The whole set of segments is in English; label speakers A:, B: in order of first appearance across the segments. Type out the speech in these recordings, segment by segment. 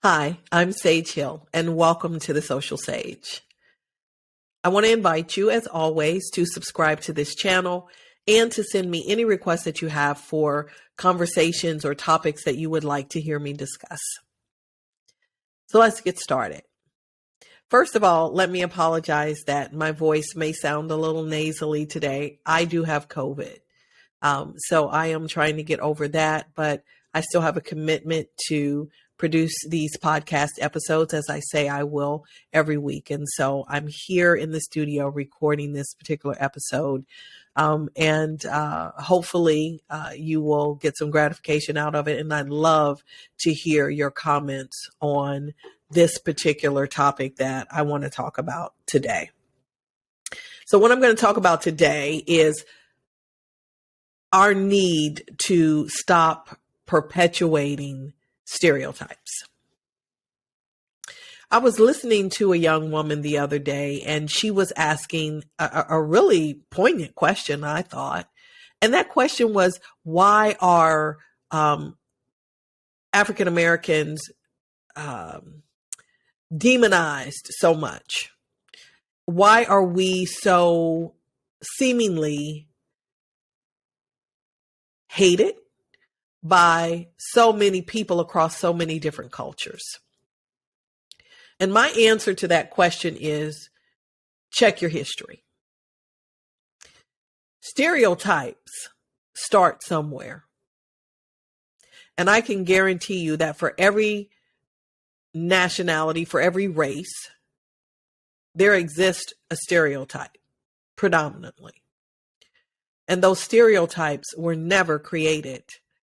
A: Hi, I'm Sage Hill, and welcome to the Soulcial Sage. I want to invite you, as always, to subscribe to this channel and to send me any requests that you have for conversations or topics that you would like to hear me discuss. So let's get started. First of all, let me apologize that my voice may sound a little nasally today. I do have COVID. So I am trying to get over that, but I still have a commitment to produce these podcast episodes, as I say I will every week. And so I'm here in the studio recording this particular episode. Hopefully you will get some gratification out of it. And I'd love to hear your comments on this particular topic that I want to talk about today. So what I'm going to talk about today is our need to stop perpetuating stereotypes. I was listening to a young woman the other day, and she was asking a really poignant question, I thought. And that question was, why are African Americans demonized so much? Why are we so seemingly hated by so many people across so many different cultures? And my answer to that question is, check your history. Stereotypes start somewhere. And I can guarantee you that for every nationality, for every race, there exists a stereotype predominantly. And those stereotypes were never created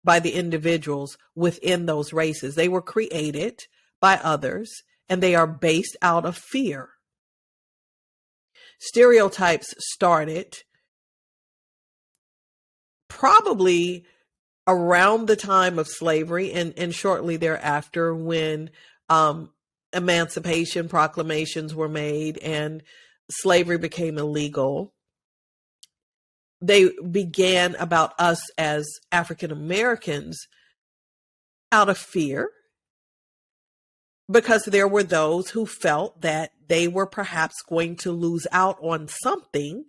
A: by the individuals within those races. They were created by others, and they are based out of fear. Stereotypes started probably around the time of slavery and shortly thereafter, when emancipation proclamations were made and slavery became illegal. They began about us as African Americans out of fear, because there were those who felt that they were perhaps going to lose out on something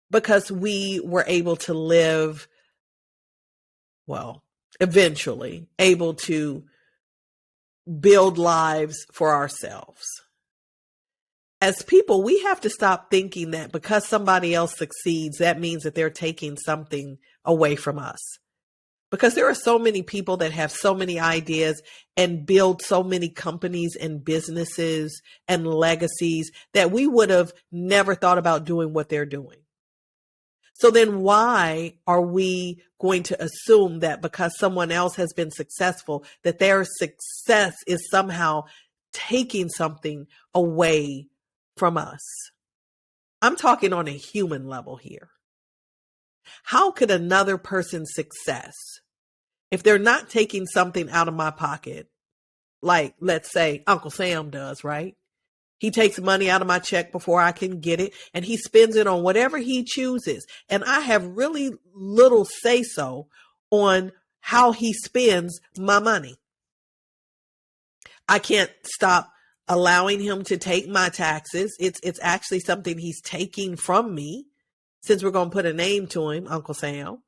A: because we were able to live, well, eventually able to build lives for ourselves. As people, we have to stop thinking that because somebody else succeeds, that means that they're taking something away from us. Because there are so many people that have so many ideas and build so many companies and businesses and legacies that we would have never thought about doing what they're doing. So then why are we going to assume that because someone else has been successful, that their success is somehow taking something away from us? I'm talking on a human level here. How could another person's success, if they're not taking something out of my pocket, like let's say Uncle Sam does, right? He takes money out of my check before I can get it, and he spends it on whatever he chooses. And I have really little say-so on how he spends my money. I can't stop allowing him to take my taxes. It's actually something he's taking from me, since we're going to put a name to him, Uncle Sam.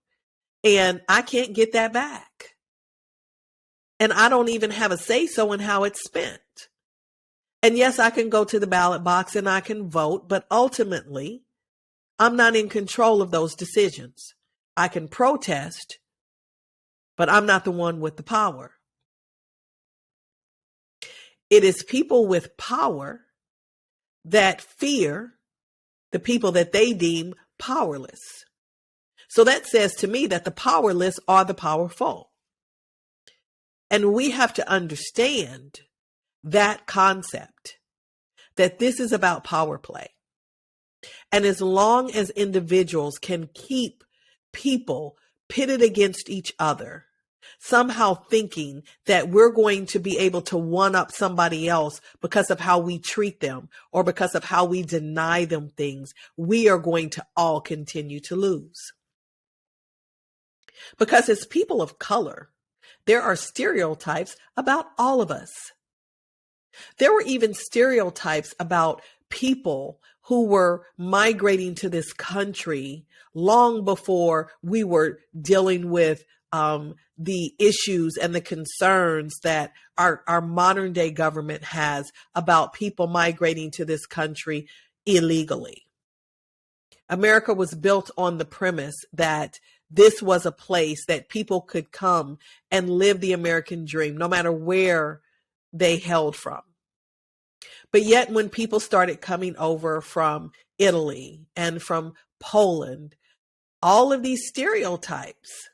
A: And I can't get that back. And I don't even have a say-so in how it's spent. And yes, I can go to the ballot box and I can vote, but ultimately, I'm not in control of those decisions. I can protest, but I'm not the one with the power. It is people with power that fear the people that they deem powerless. So that says to me that the powerless are the powerful. And we have to understand that concept, that this is about power play. And as long as individuals can keep people pitted against each other, somehow thinking that we're going to be able to one up somebody else because of how we treat them or because of how we deny them things, we are going to all continue to lose. Because as people of color, There are stereotypes about all of us. There were even stereotypes about people who were migrating to this country long before we were dealing with the issues and the concerns that our modern day government has about people migrating to this country illegally. America was built on the premise that this was a place that people could come and live the American dream, no matter where they hailed from. But yet, when people started coming over from Italy and from Poland, all of these stereotypes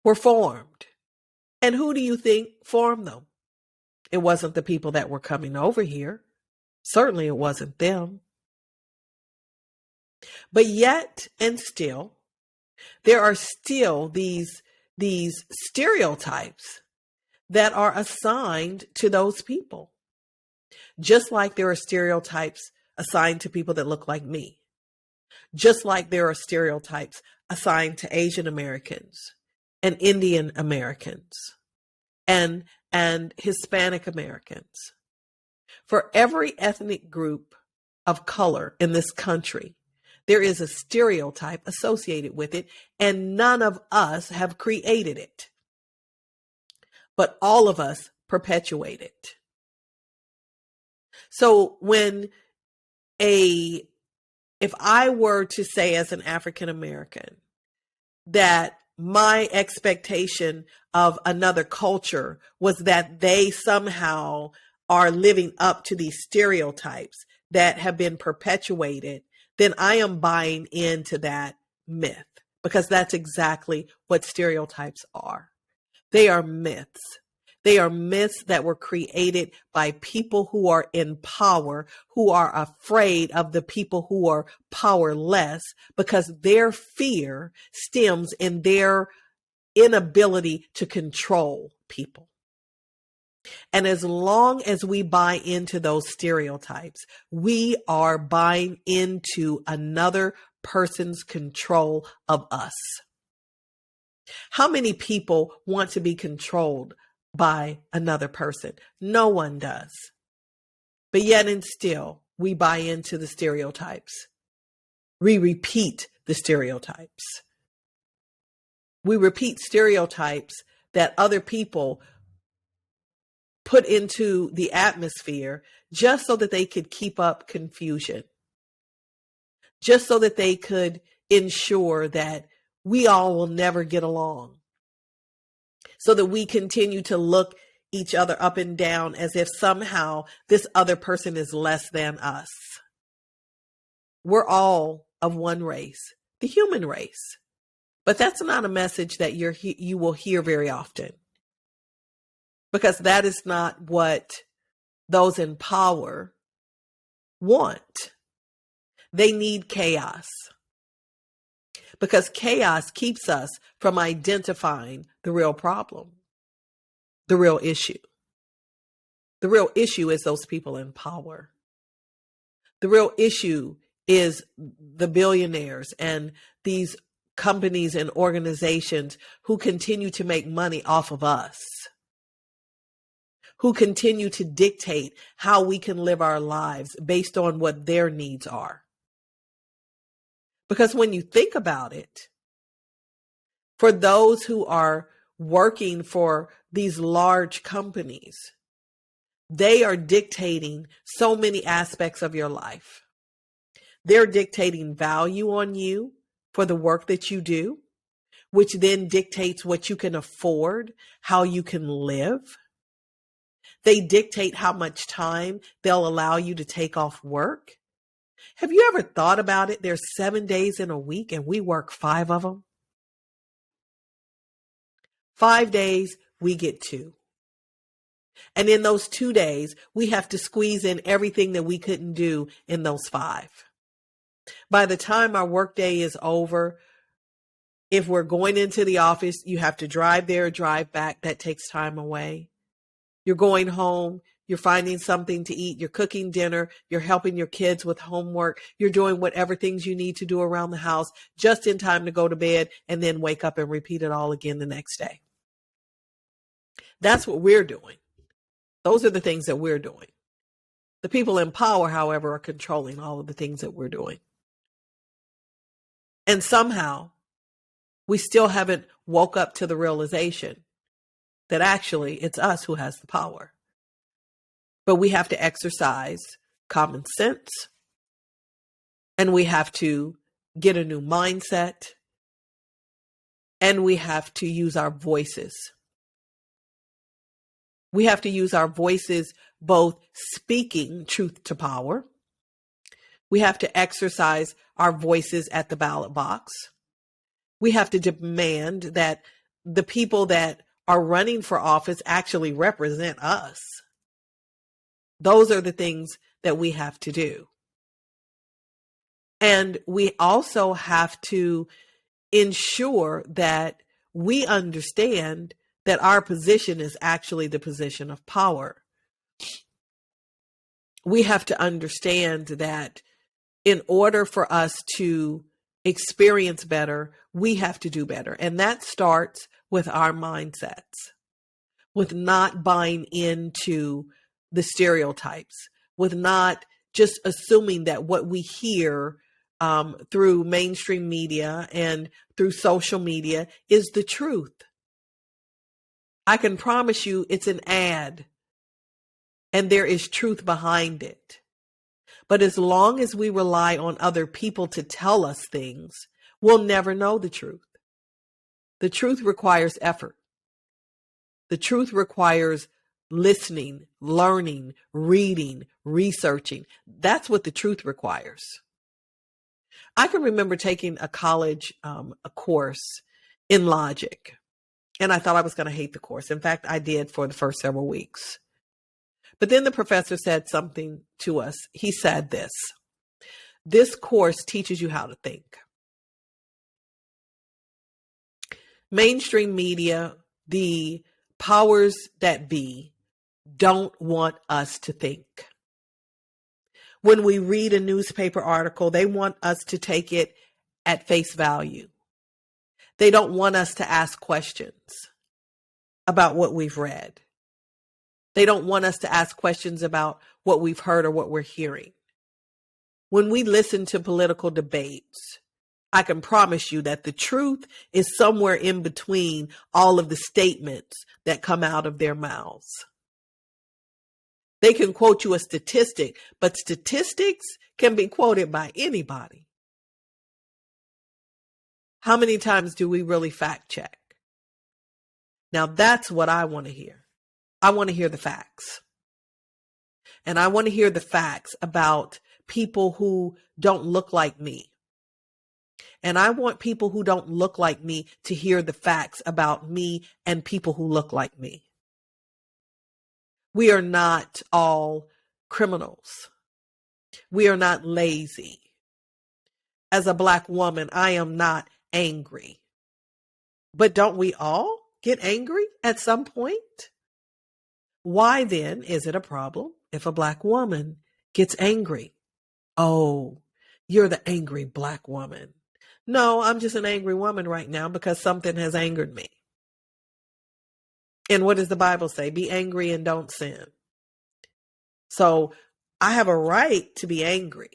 A: were formed. And who do you think formed them? It wasn't the people that were coming over here. Certainly it wasn't them. But yet and still, there are still these stereotypes that are assigned to those people. Just like there are stereotypes assigned to people that look like me. Just like there are stereotypes assigned to Asian Americans and Indian Americans and Hispanic Americans. For every ethnic group of color in this country, there is a stereotype associated with it, and none of us have created it. But all of us perpetuate it. So if I were to say as an African American that my expectation of another culture was that they somehow are living up to these stereotypes that have been perpetuated, then I am buying into that myth, because that's exactly what stereotypes are. They are myths. They are myths that were created by people who are in power, who are afraid of the people who are powerless, because their fear stems in their inability to control people. And as long as we buy into those stereotypes, we are buying into another person's control of us. How many people want to be controlled by another person? No one does. But yet and still, we buy into the stereotypes. We repeat the stereotypes. We repeat stereotypes that other people put into the atmosphere just so that they could keep up confusion, just so that they could ensure that we all will never get along, so that we continue to look each other up and down as if somehow this other person is less than us. We're all of one race, the human race. But that's not a message that you will hear very often, because that is not what those in power want. They need chaos, because chaos keeps us from identifying the real problem, the real issue. The real issue is those people in power. The real issue is the billionaires and these companies and organizations who continue to make money off of us, who continue to dictate how we can live our lives based on what their needs are. Because when you think about it, for those who are working for these large companies, they are dictating so many aspects of your life. They're dictating value on you for the work that you do, which then dictates what you can afford, how you can live. They dictate how much time they'll allow you to take off work. Have you ever thought about it? There's 7 days in a week and we work 5 of them. 5 days, we get 2. And in those 2 days, we have to squeeze in everything that we couldn't do in those 5. By the time our workday is over, if we're going into the office, you have to drive there, drive back. That takes time away. You're going home. You're finding something to eat. You're cooking dinner. You're helping your kids with homework. You're doing whatever things you need to do around the house just in time to go to bed and then wake up and repeat it all again the next day. That's what we're doing. Those are the things that we're doing. The people in power, however, are controlling all of the things that we're doing. And somehow we still haven't woke up to the realization that actually it's us who has the power. But we have to exercise common sense, and we have to get a new mindset, and we have to use our voices. We have to use our voices, both speaking truth to power. We have to exercise our voices at the ballot box. We have to demand that the people that are running for office actually represent us. Those are the things that we have to do. And we also have to ensure that we understand that our position is actually the position of power. We have to understand that in order for us to experience better, we have to do better. And that starts with our mindsets, with not buying into the stereotypes, with not just assuming that what we hear through mainstream media and through social media is the truth. I can promise you it's an ad and there is truth behind it. But as long as we rely on other people to tell us things, we'll never know the truth. The truth requires effort. The truth requires listening, learning, reading, researching. That's what the truth requires. I can remember taking a college a course in logic, and I thought I was going to hate the course. In fact, I did for the first several weeks. But then the professor said something to us. He said this course teaches you how to think. Mainstream media, the powers that be, don't want us to think. When we read a newspaper article, they want us to take it at face value. They don't want us to ask questions about what we've read. They don't want us to ask questions about what we've heard or what we're hearing. When we listen to political debates, I can promise you that the truth is somewhere in between all of the statements that come out of their mouths. They can quote you a statistic, but statistics can be quoted by anybody. How many times do we really fact check? Now that's what I want to hear. I want to hear the facts. And I want to hear the facts about people who don't look like me. And I want people who don't look like me to hear the facts about me and people who look like me. We are not all criminals. We are not lazy. As a Black woman, I am not angry. But don't we all get angry at some point? Why then is it a problem if a Black woman gets angry? Oh, you're the angry Black woman. No, I'm just an angry woman right now because something has angered me. And what does the Bible say? Be angry and don't sin. So I have a right to be angry.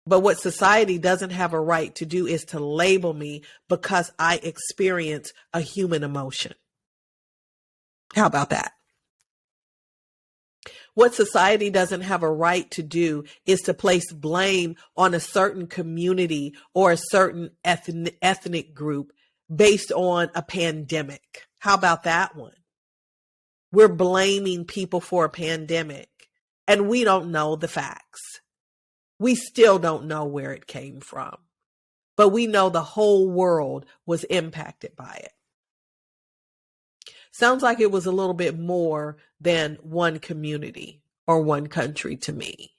A: But what society doesn't have a right to do is to label me because I experience a human emotion. How about that? What society doesn't have a right to do is to place blame on a certain community or a certain ethnic group based on a pandemic. How about that one? We're blaming people for a pandemic and we don't know the facts. We still don't know where it came from, but we know the whole world was impacted by it. Sounds like it was a little bit more than one community or one country to me.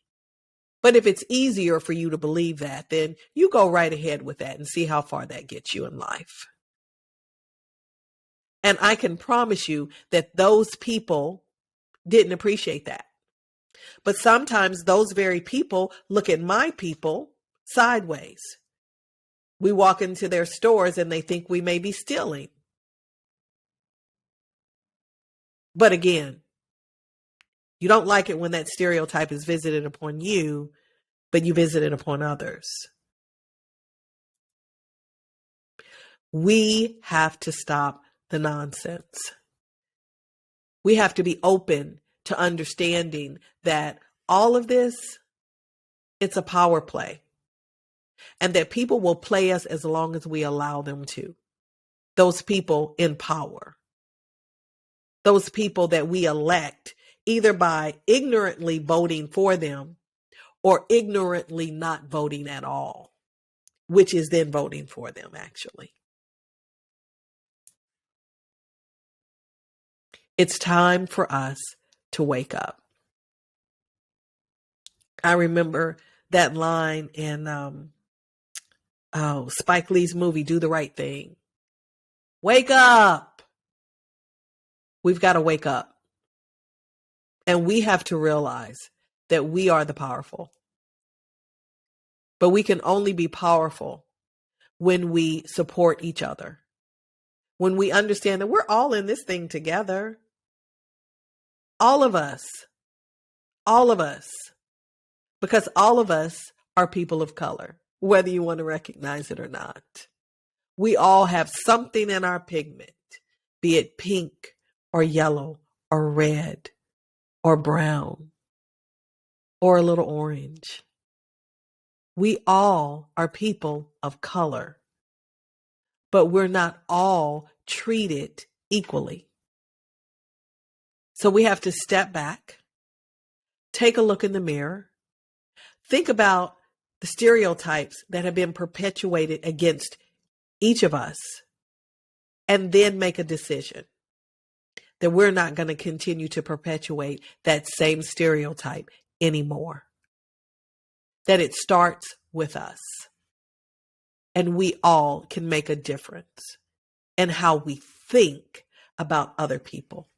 A: But if it's easier for you to believe that, then you go right ahead with that and see how far that gets you in life. And I can promise you that those people didn't appreciate that. But sometimes those very people look at my people sideways. We walk into their stores and they think we may be stealing. But again, you don't like it when that stereotype is visited upon you, but you visit it upon others. We have to stop the nonsense. We have to be open to understanding that all of this, it's a power play. And that people will play us as long as we allow them to. Those people in power. Those people that we elect either by ignorantly voting for them or ignorantly not voting at all, which is then voting for them, actually. It's time for us to wake up. I remember that line in Spike Lee's movie, Do the Right Thing. Wake up! We've got to wake up. And we have to realize that we are the powerful. But we can only be powerful when we support each other. When we understand that we're all in this thing together. All of us. All of us. Because all of us are people of color, whether you want to recognize it or not. We all have something in our pigment, be it pink or yellow or red or brown or a little orange. We all are people of color, but we're not all treated equally. So we have to step back, take a look in the mirror, think about the stereotypes that have been perpetuated against each of us, and then make a decision that we're not going to continue to perpetuate that same stereotype anymore. That it starts with us. And we all can make a difference in how we think about other people.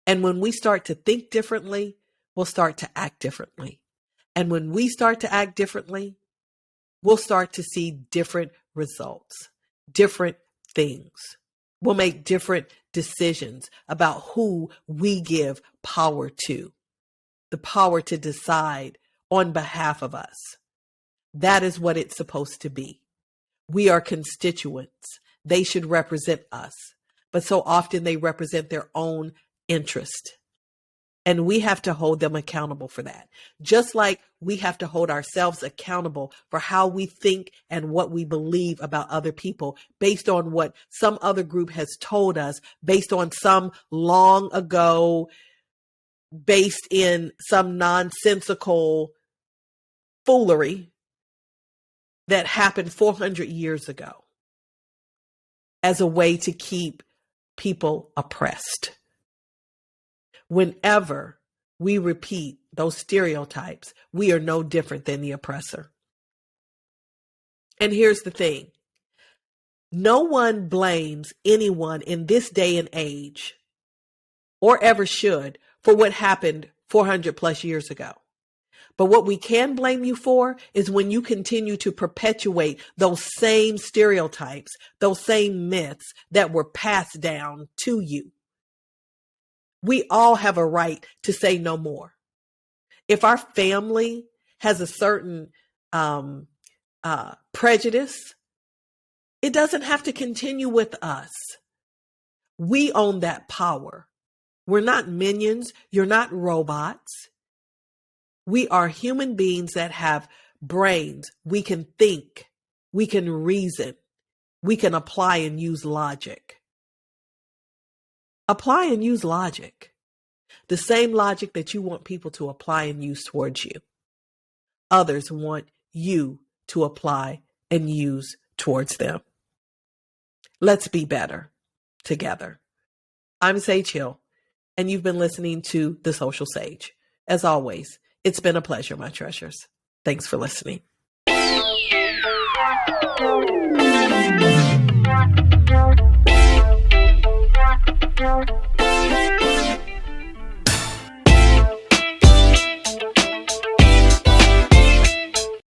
A: And when we start to think differently, we'll start to act differently. And when we start to act differently, we'll start to see different results, different things. We'll make different decisions about who we give power to, the power to decide on behalf of us. That is what it's supposed to be. We are constituents. They should represent us. But so often they represent their own interest. And we have to hold them accountable for that. Just like we have to hold ourselves accountable for how we think and what we believe about other people based on what some other group has told us, based on some long ago, based in some nonsensical foolery that happened 400 years ago as a way to keep people oppressed. Whenever we repeat those stereotypes, we are no different than the oppressor. And here's the thing. No one blames anyone in this day and age, or ever should, for what happened 400 plus years ago. But what we can blame you for is when you continue to perpetuate those same stereotypes, those same myths that were passed down to you. We all have a right to say no more. If our family has a certain prejudice, it doesn't have to continue with us. We own that power. We're not minions. You're not robots. We are human beings that have brains. We can think. We can reason. We can apply and use logic. Apply and use logic. The same logic that you want people to apply and use towards you. Others want you to apply and use towards them. Let's be better together. I'm Sage Hill, and you've been listening to The Soulcial Sage. As always, it's been a pleasure, my treasures. Thanks for listening. Thank you.